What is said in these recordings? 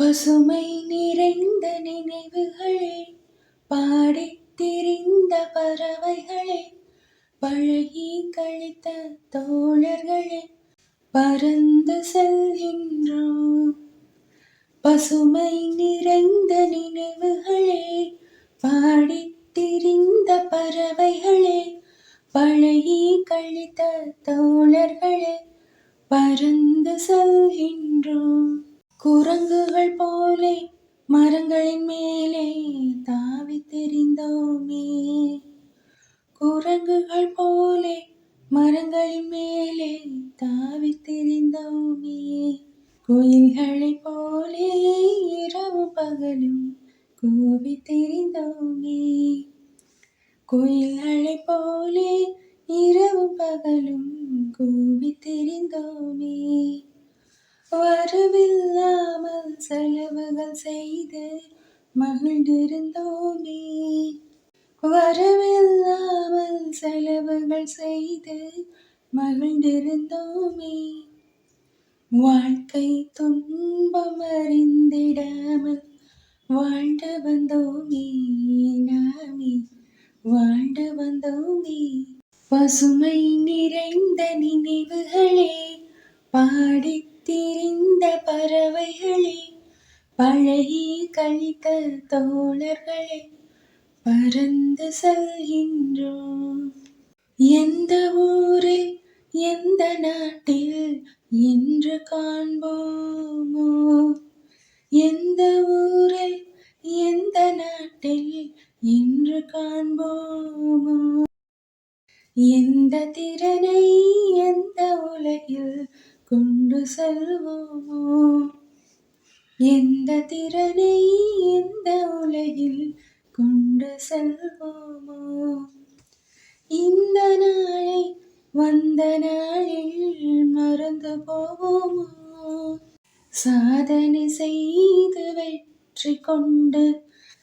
பசுமை நிறைந்த நினைவுகளே, பாடித் திரிந்த பறவைகளே, பழகி கழித்த தோழர்களே, பறந்து செல்கின்றோம். பசுமை நிறைந்த நினைவுகளே, பாடித் திரிந்த பறவைகளே, பழகி கழித்த தோழர்களே, பறந்து செல்கின்றோம். குரங்குகள் போலே மரங்களின் மேலே தாவித் திரிந்தோமே. குரங்குகள் போலே மரங்களின் மேலே தாவித் திரிந்தோமே. குயில்களைப் போலே இரவும் பகலும் கூவித் திரிந்தோமே. குயில்களைப் போலே இரவும் பகலும் கூவித் திரிந்தோமே. வரவில்லாமல் செலவுகள் செய்து மகிழ்ந்திருந்தோமே. வரவில்லாமல் செலவுகள் செய்து மகிழ்ந்திருந்தோமே. வாழ்க்கை துன்பம் அறிந்திடாமல் வாழ்ந்து வந்தோமே. நாமே வாழ்ந்து வந்தோமே. பசுமை நிறைந்த நினைவுகளே, பாடித் திரிந்த பறவைகளே, பழகி கழித்த தோழர்களே, பறந்து செல்கின்றோம். எந்த ஊரில் எந்த நாட்டில் என்று காண்போமோ, எந்த ஊரில் எந்த நாட்டில் என்று காண்போமோ, எந்த திறனை எந்த உலகில் கொண்டு செல்வோமோ, எந்த திறனை எந்த உலகில் கொண்டு செல்வோமோ. இந்த நாளை வந்த நாளில் மறந்து போவோமோ, சாதனை செய்து வெற்றி கொண்டு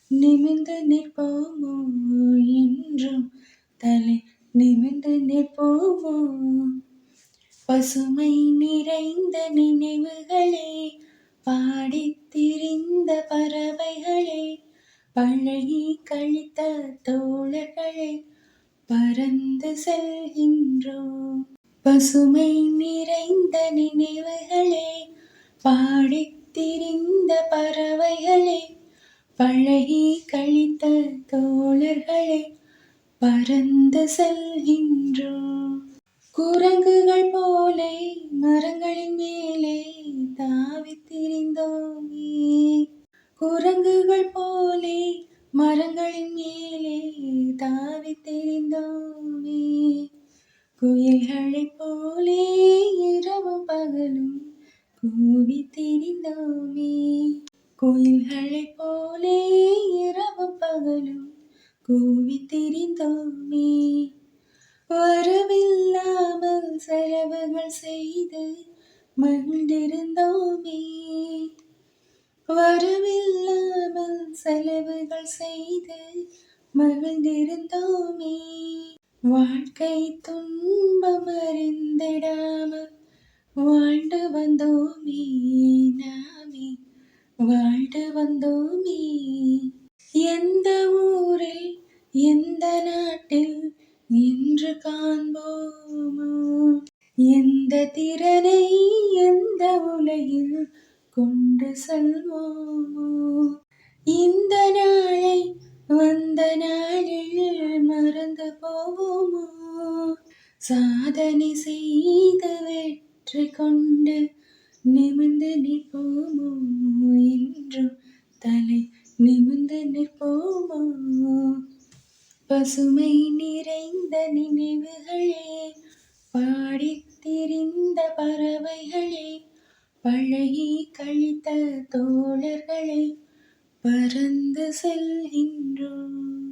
நிமிர்ந்து நிற்போமோ, என்றும் தலை நிமிர்ந்து நிற்போமோ. பசுமை நிறைந்த நினைவுகளே, பாடித் திரிந்த பறவைகளே, பழகி கழித்த தோழர்களே, பறந்து செல்கின்றோம். பசுமை நிறைந்த நினைவுகளே, பாடித் திரிந்த பறவைகளே, பழகி கழித்த தோழர்களே, பறந்து செல்கின்றோம். குரங்குகள் போலே மரங்களின் மேலே தாவித் திரிந்தோமே. குரங்குகள் போலே மரங்களின் மேலே தாவித் திரிந்தோமே. குயில்களைப் போலே இரவும் பகலும் கூவித் திரிந்தோமே. குயில்களைப் போலே இரவும் பகலும் கூவித் திரிந்தோமே. வரவில்லாமல் செலவுகள் செய்து மகிழ்ந்திருந்தோமே. வரவில்லாமல் செலவுகள் செய்து மகிழ்ந்திருந்தோமே. வாழ்க்கை துன்பம் அறிந்திடாமல் வாழ்ந்து வந்தோமே. நாமே வாழ்ந்து வந்தோமே. எந்த ஊரில் எந்த நாட்டில் என்று காண்போமோ, எந்த திறனை எந்த உலகில் கொண்டு செல்வோமோ. இந்த நாளை வந்த நாளில் மறந்து போவோமோ, சாதனை செய்து வெற்றி கொண்டு நிமிர்ந்து நிற்போமோ, என்றும் தலை நிமிர்ந்து நிற்போமோ. பசுமை நிறைந்த நினைவுகளே, பாடித் திரிந்த பறவைகளே, பழகி கழித்த தோழர்களே, பறந்து செல்கின்றோம்.